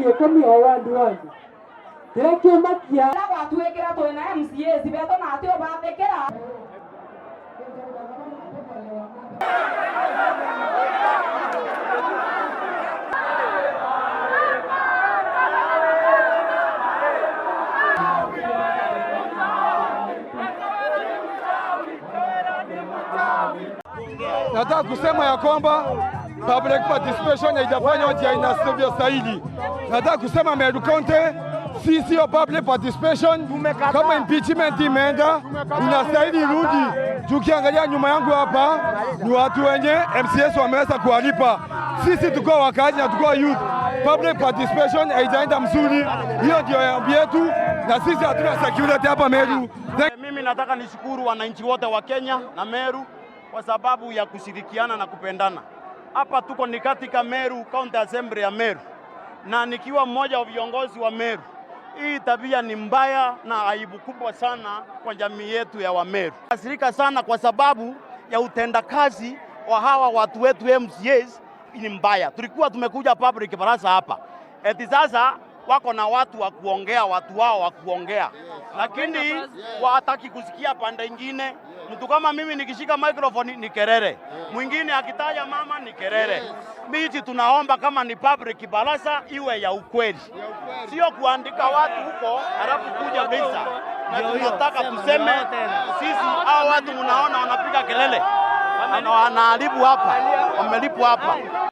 Kumi wandu wandu. Direkyo makia. Lawa tuwekera to na MCA sibeto na atio batekera. Nataka kusema ya kwamba public participation haijafanywa njia inavyostahili. Nataka kusema Meru County sisi ya public participation kama impeachment imeenda inastahili rudi. Tukiangalia nyuma yangu hapa ni watu wenye MCS wameweza kuwalipa. Sisi tuko wakazi na tuko youth. Public participation haijaenda mzuri. Hiyo ndio ombi yetu na sisi hatuna security hapa Meru. Mimi nataka nishukuru wananchi wote wa Kenya na Meru kwa sababu ya kushirikiana na kupendana. Hapa tuko ni katika Meru County Assembly ya Meru na nikiwa mmoja wa viongozi wa Meru. Hii tabia ni mbaya na aibu kubwa sana kwa jamii yetu ya Wameru. Kasirika sana kwa sababu ya utendakazi wa hawa watu wetu MCAs ni mbaya. Tulikuwa tumekuja public barasa hapa. Eti sasa wako na watu wa kuongea, watu wao wa kuongea. Lakini hawataki kusikia pande nyingine. Mtu kama mimi nikishika microphone ni kelele. Mwingine akitaja mama ni kelele. Mimi tunaomba kama ni public barasa iwe ya ukweli. Sio kuandika watu huko halafu kuja visa. Na tunataka tuseme sisi hao watu mnaona wanapiga kelele. Wanaharibu hapa. Wamelipwa hapa.